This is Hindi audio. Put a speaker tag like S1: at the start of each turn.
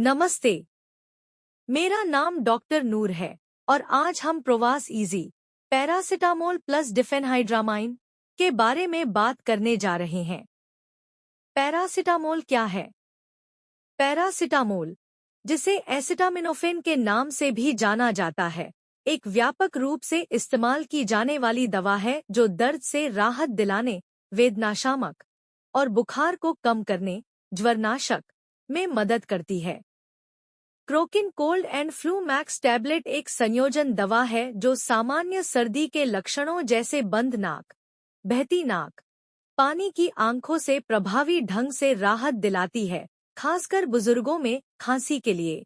S1: नमस्ते। मेरा नाम डॉक्टर नूर है और आज हम Provas easy paracetamol plus diphenhydramine के बारे में बात करने जा रहे हैं। पैरासिटामोल क्या है? पैरासिटामोल, जिसे एसिटामिनोफेन के नाम से भी जाना जाता है, एक व्यापक रूप से इस्तेमाल की जाने वाली दवा है जो दर्द से राहत दिलाने, वेदनाशामक और बुखार को कम करने, ज्वरनाशक में मदद करती है। Crocin cold and flu max tablet एक संयोजन दवा है जो सामान्य सर्दी के लक्षणों जैसे बंद नाक, बहती नाक, पानी की आंखों से प्रभावी ढंग से राहत दिलाती है, खासकर बुजुर्गों में खांसी के लिए।